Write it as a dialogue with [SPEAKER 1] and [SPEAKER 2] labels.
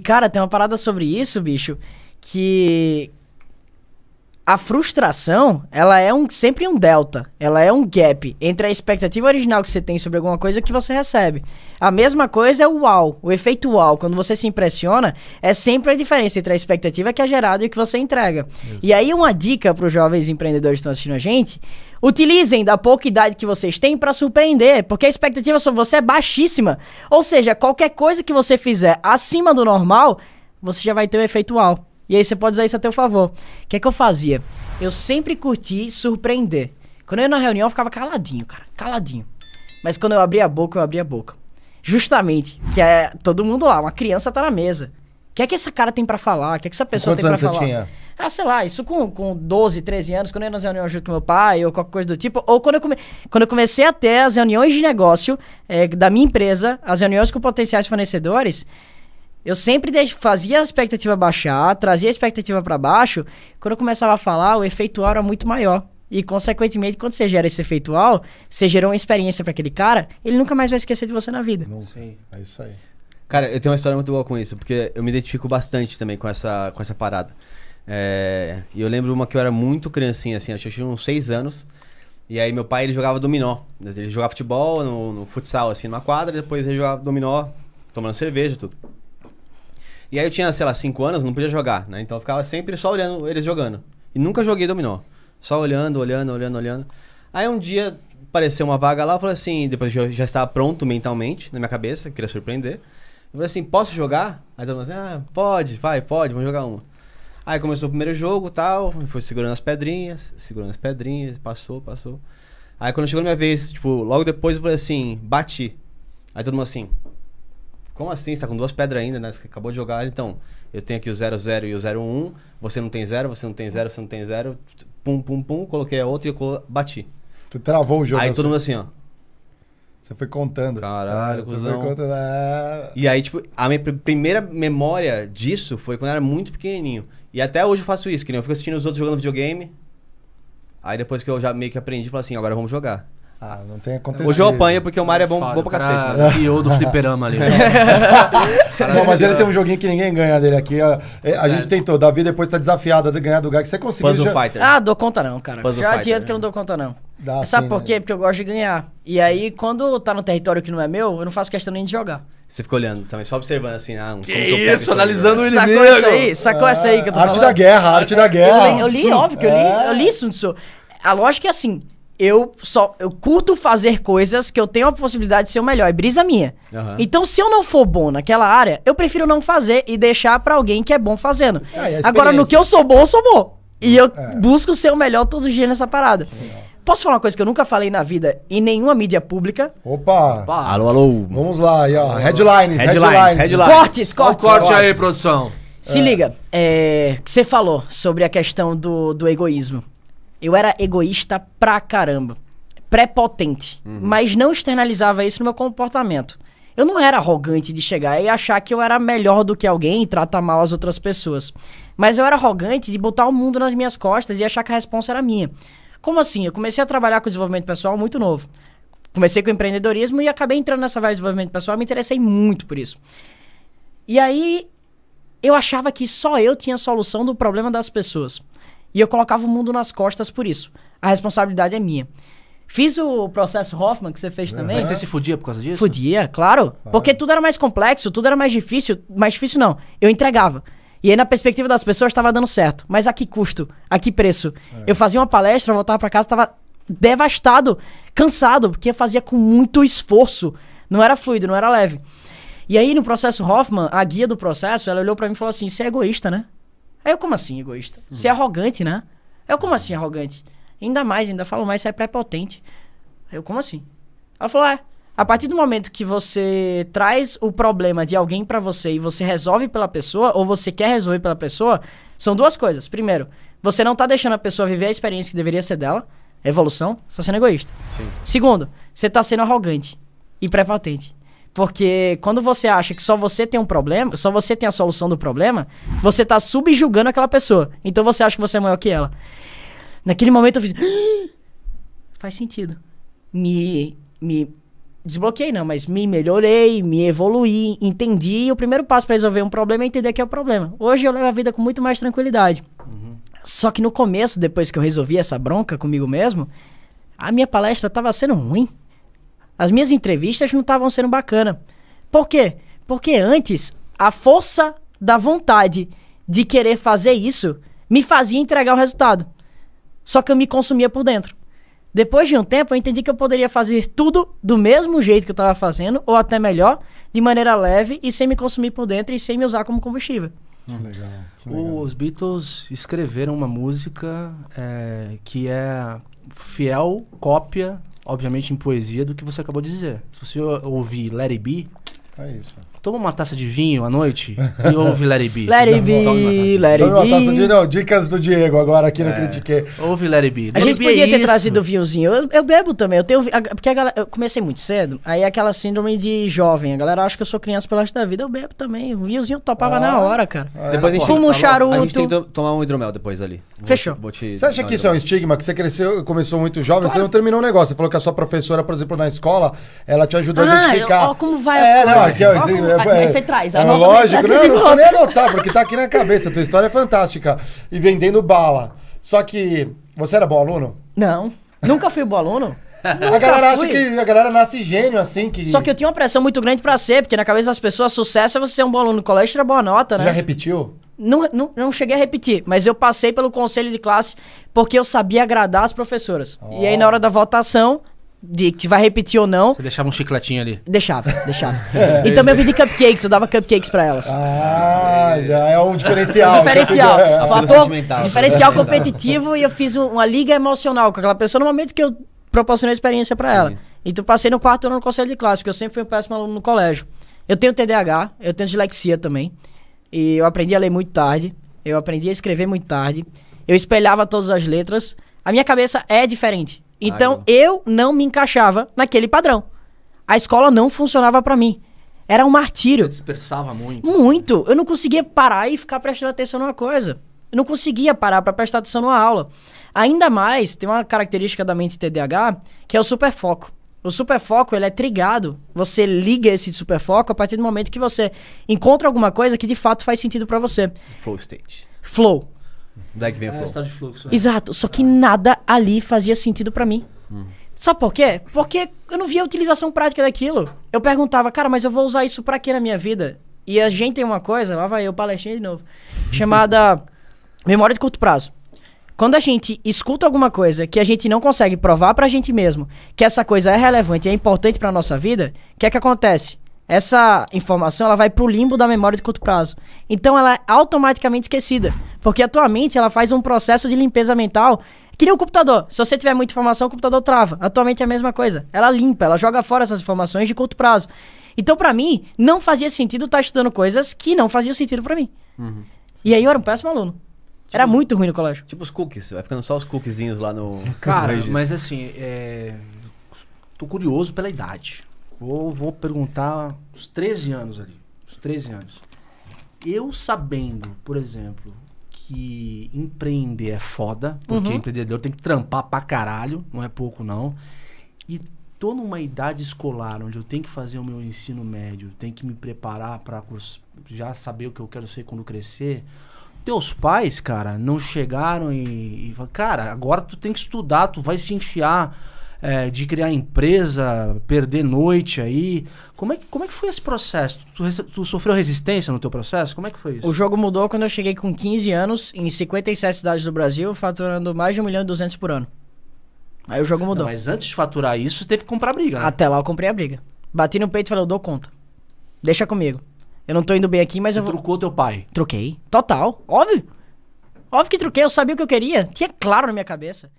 [SPEAKER 1] Cara, tem uma parada sobre isso, bicho, que a frustração, ela é sempre um delta, ela é um gap entre a expectativa original que você tem sobre alguma coisa e o que você recebe. A mesma coisa é o wow, o efeito wow. Quando você se impressiona, é sempre a diferença entre a expectativa que é gerada e o que você entrega. Exato. E aí uma dica para os jovens empreendedores que estão assistindo a gente: utilizem da pouca idade que vocês têm para surpreender, porque a expectativa sobre você é baixíssima. Ou seja, qualquer coisa que você fizer acima do normal, você já vai ter o efeito wow. E aí você pode usar isso a teu favor. O que é que eu fazia? Eu sempre curti surpreender. Quando eu ia na reunião, eu ficava caladinho, cara. Caladinho. Mas quando eu abria a boca, eu abria a boca. Justamente. Que é todo mundo lá. Uma criança tá na mesa. O que é que esse cara tem pra falar? O que é que essa pessoa tem pra falar? Quantos anos você tinha? Ah, sei lá. Isso com 12, 13 anos. Quando eu ia nas reuniões junto com meu pai ou qualquer coisa do tipo. Ou quando eu comecei a ter as reuniões de negócio da minha empresa, as reuniões com potenciais fornecedores... Eu sempre fazia a expectativa baixar, trazia a expectativa para baixo. Quando eu começava a falar, o efeitual era muito maior. E, consequentemente, quando você gera esse efeitual, você gerou uma experiência para aquele cara, ele nunca mais vai esquecer de você na vida.
[SPEAKER 2] Não sei. É isso aí.
[SPEAKER 3] Cara, eu tenho uma história muito boa com isso, porque eu me identifico bastante também com essa parada. E eu lembro uma que eu era muito criancinha, assim, acho que eu tinha uns 6 anos. E aí meu pai, ele jogava dominó. Ele jogava futebol no futsal, assim, numa quadra, depois ele jogava dominó, tomando cerveja e tudo. E aí eu tinha, sei lá, 5 anos, não podia jogar, né? Então eu ficava sempre só olhando eles jogando. E nunca joguei dominó. Só olhando. Aí um dia apareceu uma vaga lá, eu falei assim, depois eu já estava pronto mentalmente, na minha cabeça, queria surpreender. Eu falei assim, posso jogar? Aí todo mundo assim, pode, vamos jogar uma. Aí começou o primeiro jogo e tal, foi segurando as pedrinhas, passou. Aí quando chegou na minha vez, tipo, logo depois eu falei assim, bati. Aí todo mundo assim... Como assim? Você tá com 2 pedras ainda, né? Você acabou de jogar. Então, eu tenho aqui o 0-0 e o 0-1. Você não tem 0, você não tem 0, você não tem 0. Pum. Coloquei a outra e eu bati.
[SPEAKER 2] Tu travou o jogo.
[SPEAKER 3] Aí todo mundo assim, ó.
[SPEAKER 2] Você foi contando.
[SPEAKER 3] Caralho, cuzão. E aí, tipo, a minha primeira memória disso foi quando eu era muito pequenininho. E até hoje eu faço isso, que nem eu fico assistindo os outros jogando videogame. Aí depois que eu já meio que aprendi, eu falo assim, agora vamos jogar.
[SPEAKER 2] Ah, não tem acontecido.
[SPEAKER 3] Hoje eu apanho porque o Mario é bom pra cacete. Mas...
[SPEAKER 4] CEO do fliperama ali.
[SPEAKER 2] Não, mas ele tem um joguinho que ninguém ganha dele aqui. A gente tentou. Davi depois tá desafiado a ganhar do Gag. Você conseguiu?
[SPEAKER 3] Puzzle Fighter.
[SPEAKER 1] Ah, dou conta não, cara.
[SPEAKER 3] Puzzle
[SPEAKER 1] já
[SPEAKER 3] Fighter,
[SPEAKER 1] adianto que eu não dou conta não.
[SPEAKER 2] Dá,
[SPEAKER 1] sabe
[SPEAKER 2] sim,
[SPEAKER 1] por quê?
[SPEAKER 2] né?
[SPEAKER 1] Porque eu gosto de ganhar. E aí, quando tá no território que não é meu, eu não faço questão nem de jogar.
[SPEAKER 3] Você fica olhando também, só observando assim, como
[SPEAKER 4] que
[SPEAKER 3] eu pego
[SPEAKER 4] isso, analisando o
[SPEAKER 1] Sacou
[SPEAKER 4] inimigo.
[SPEAKER 1] essa aí? Sacou essa aí que eu tô
[SPEAKER 2] Arte
[SPEAKER 1] falando?
[SPEAKER 2] da guerra, arte da guerra.
[SPEAKER 1] Eu li, óbvio que eu li Sun Tzu. A lógica é assim, eu curto fazer coisas que eu tenho a possibilidade de ser o melhor, é brisa minha.
[SPEAKER 3] Uhum.
[SPEAKER 1] Então, se eu não for bom naquela área, eu prefiro não fazer e deixar pra alguém que é bom fazendo. Agora, no que eu sou bom, eu sou bom. E eu busco ser o melhor todos os dias nessa parada. Sim. Posso falar uma coisa que eu nunca falei na vida em nenhuma mídia pública?
[SPEAKER 2] Opa!
[SPEAKER 3] Alô.
[SPEAKER 2] Vamos lá, aí, ó. Headlines.
[SPEAKER 1] Cortes.
[SPEAKER 4] Corte aí, produção.
[SPEAKER 1] Se liga, que você falou sobre a questão do egoísmo. Eu era egoísta pra caramba. Prepotente. Mas não externalizava isso no meu comportamento. Eu não era arrogante de chegar e achar que eu era melhor do que alguém e tratar mal as outras pessoas. Mas eu era arrogante de botar o mundo nas minhas costas e achar que a responsa era minha. Como assim? Eu comecei a trabalhar com desenvolvimento pessoal muito novo. Comecei com empreendedorismo e acabei entrando nessa vibe de desenvolvimento pessoal e me interessei muito por isso. E aí, eu achava que só eu tinha a solução do problema das pessoas. E eu colocava o mundo nas costas por isso. A responsabilidade é minha. Fiz o processo Hoffman, que você fez também.
[SPEAKER 4] Mas você se fudia por causa disso?
[SPEAKER 1] Fudia, claro. Porque tudo era mais complexo, tudo era mais difícil. Mais difícil não, eu entregava. E aí, na perspectiva das pessoas, estava dando certo. Mas a que custo? A que preço? Eu fazia uma palestra, voltava para casa, estava devastado, cansado, porque eu fazia com muito esforço. Não era fluido, não era leve. E aí, no processo Hoffman, a guia do processo, ela olhou para mim e falou assim, você é egoísta, né? Aí eu, como assim egoísta? Você é arrogante, né? Eu, como assim arrogante? Ainda falo mais, você é prepotente. Aí eu, como assim? Ela falou, a partir do momento que você traz o problema de alguém pra você e você resolve pela pessoa, ou você quer resolver pela pessoa, são duas coisas. Primeiro, você não tá deixando a pessoa viver a experiência que deveria ser dela, evolução, você tá sendo egoísta.
[SPEAKER 3] Sim.
[SPEAKER 1] Segundo, você tá sendo arrogante e prepotente. Porque quando você acha que só você tem um problema, só você tem a solução do problema, você tá subjugando aquela pessoa. Então você acha que você é maior que ela. Naquele momento eu fiz... Faz sentido. Me desbloqueei não, mas me melhorei, me evoluí, entendi. E o primeiro passo pra resolver um problema é entender que é o problema. Hoje eu levo a vida com muito mais tranquilidade. Só que no começo, depois que eu resolvi essa bronca comigo mesmo, a minha palestra tava sendo ruim. As minhas entrevistas não estavam sendo bacana. Por quê? Porque antes, a força da vontade de querer fazer isso me fazia entregar o resultado. Só que eu me consumia por dentro. Depois de um tempo, eu entendi que eu poderia fazer tudo do mesmo jeito que eu estava fazendo, ou até melhor, de maneira leve e sem me consumir por dentro e sem me usar como combustível.
[SPEAKER 2] Que legal, que legal.
[SPEAKER 4] Os Beatles escreveram uma música que é fiel cópia, obviamente em poesia, do que você acabou de dizer. Se você ouvir Let It Be,
[SPEAKER 2] É isso.
[SPEAKER 4] toma uma taça de vinho à noite e ouve Let It Be.
[SPEAKER 1] Let it be, let
[SPEAKER 2] Tome uma
[SPEAKER 1] it
[SPEAKER 2] taça de...
[SPEAKER 1] be.
[SPEAKER 2] Não, dicas do Diego agora aqui no Critiquei.
[SPEAKER 4] Ouve Let It Be.
[SPEAKER 1] A
[SPEAKER 4] Let
[SPEAKER 1] gente
[SPEAKER 4] It Be
[SPEAKER 1] podia
[SPEAKER 4] é
[SPEAKER 1] ter
[SPEAKER 4] isso.
[SPEAKER 1] trazido o vinhozinho. Eu bebo também. Porque eu comecei muito cedo. Aí aquela síndrome de jovem. A galera acha que eu sou criança pelo resto da vida. Eu bebo também. O vinhozinho eu topava na hora, cara.
[SPEAKER 3] Depois a gente,
[SPEAKER 1] Fumo um charuto.
[SPEAKER 3] a gente tem que tomar um hidromel depois ali.
[SPEAKER 1] Fechou.
[SPEAKER 2] Você acha que isso é um estigma? Que você cresceu, começou muito jovem, você não terminou o negócio. Você falou que a sua professora, por exemplo, na escola, ela te ajudou a identificar.
[SPEAKER 1] Ó, como vai as coisas.
[SPEAKER 2] Não, aqui, ó,
[SPEAKER 1] Ó, como- Aí você traz. Anota
[SPEAKER 2] lógico,
[SPEAKER 1] pra
[SPEAKER 2] não
[SPEAKER 1] trazer de
[SPEAKER 2] precisa
[SPEAKER 1] volta.
[SPEAKER 2] nem anotar, porque tá aqui na cabeça. A tua história é fantástica. E vendendo bala. Só que você era bom aluno?
[SPEAKER 1] Não. Nunca fui bom aluno.
[SPEAKER 2] A galera acha
[SPEAKER 1] fui.
[SPEAKER 2] que a galera nasce gênio, assim, que...
[SPEAKER 1] Só que eu tinha uma pressão muito grande pra ser, porque na cabeça das pessoas, sucesso é você ser um bom aluno no colégio e tirar boa nota,
[SPEAKER 2] Você
[SPEAKER 1] né?
[SPEAKER 2] já repetiu?
[SPEAKER 1] Não cheguei a repetir, mas eu passei pelo conselho de classe porque eu sabia agradar as professoras. E aí, na hora da votação, de que vai repetir ou não,
[SPEAKER 4] Você deixava um chicletinho ali.
[SPEAKER 1] deixava. E também eu vendi cupcakes, eu dava cupcakes pra elas.
[SPEAKER 2] Já é um diferencial.
[SPEAKER 1] Diferencial.
[SPEAKER 2] É,
[SPEAKER 3] apelo
[SPEAKER 1] Fator-
[SPEAKER 3] sentimental.
[SPEAKER 1] diferencial competitivo e eu fiz uma liga emocional com aquela pessoa no momento que eu proporcionei a experiência pra ela. Então passei no 4º ano no conselho de classe, porque eu sempre fui um péssimo aluno no colégio. Eu tenho TDAH, eu tenho dislexia também. E eu aprendi a ler muito tarde. Eu aprendi a escrever muito tarde. Eu espelhava todas as letras. A minha cabeça é diferente. Então eu não me encaixava naquele padrão. A escola não funcionava pra mim. Era um martírio.
[SPEAKER 4] Você dispersava muito.
[SPEAKER 1] Muito. Eu não conseguia parar e ficar prestando atenção numa coisa. Eu não conseguia parar pra prestar atenção numa aula. Ainda mais, tem uma característica da mente TDAH, que é o superfoco. O superfoco, ele é trigado. Você liga esse superfoco a partir do momento que você encontra alguma coisa que de fato faz sentido pra você.
[SPEAKER 3] Flow state.
[SPEAKER 1] Flow.
[SPEAKER 3] Daí que vem o flow.
[SPEAKER 4] Estado de fluxo.
[SPEAKER 1] Exato. Só que nada ali fazia sentido pra mim. Sabe por quê? Porque eu não via a utilização prática daquilo. Eu perguntava, cara, mas eu vou usar isso pra quê na minha vida? E a gente tem uma coisa, lá vai eu palestrinha de novo, chamada memória de curto prazo. Quando a gente escuta alguma coisa que a gente não consegue provar pra gente mesmo que essa coisa é relevante e é importante pra nossa vida, o que é que acontece? Essa informação ela vai pro limbo da memória de curto prazo. Então ela é automaticamente esquecida. Porque a tua mente ela faz um processo de limpeza mental que nem o computador. Se você tiver muita informação, o computador trava. Atualmente é a mesma coisa. Ela limpa, ela joga fora essas informações de curto prazo. Então pra mim, não fazia sentido estar estudando coisas que não faziam sentido pra mim. E aí eu era um péssimo aluno. Era muito ruim no colégio.
[SPEAKER 3] Tipo os cookies, vai ficando só os cookiezinhos lá no...
[SPEAKER 4] Cara,
[SPEAKER 3] no registro.
[SPEAKER 4] mas assim, tô curioso pela idade. Vou perguntar os 13 anos ali. Os 13 anos. Eu sabendo, por exemplo, que empreender é foda, porque empreendedor tem que trampar pra caralho, não é pouco não. E tô numa idade escolar onde eu tenho que fazer o meu ensino médio, tenho que me preparar pra já saber o que eu quero ser quando crescer. Teus pais, cara, não chegaram e falaram, cara, agora tu tem que estudar, tu vai se enfiar de criar empresa, perder noite aí. Como é que foi esse processo? Tu sofreu resistência no teu processo? Como é que foi isso?
[SPEAKER 1] O jogo mudou quando eu cheguei com 15 anos, em 57 cidades do Brasil, faturando mais de 1.200.000 por ano. Aí o jogo mudou.
[SPEAKER 4] Não, mas antes de faturar isso, você teve que comprar briga, né?
[SPEAKER 1] Até lá eu comprei a briga. Bati no peito e falei, eu dou conta. Deixa comigo. Eu não tô indo bem aqui, mas
[SPEAKER 4] Você
[SPEAKER 1] eu vou...
[SPEAKER 4] trucou teu pai.
[SPEAKER 1] Troquei. Total. Óbvio. Óbvio que troquei. Eu sabia o que eu queria. Tinha claro na minha cabeça.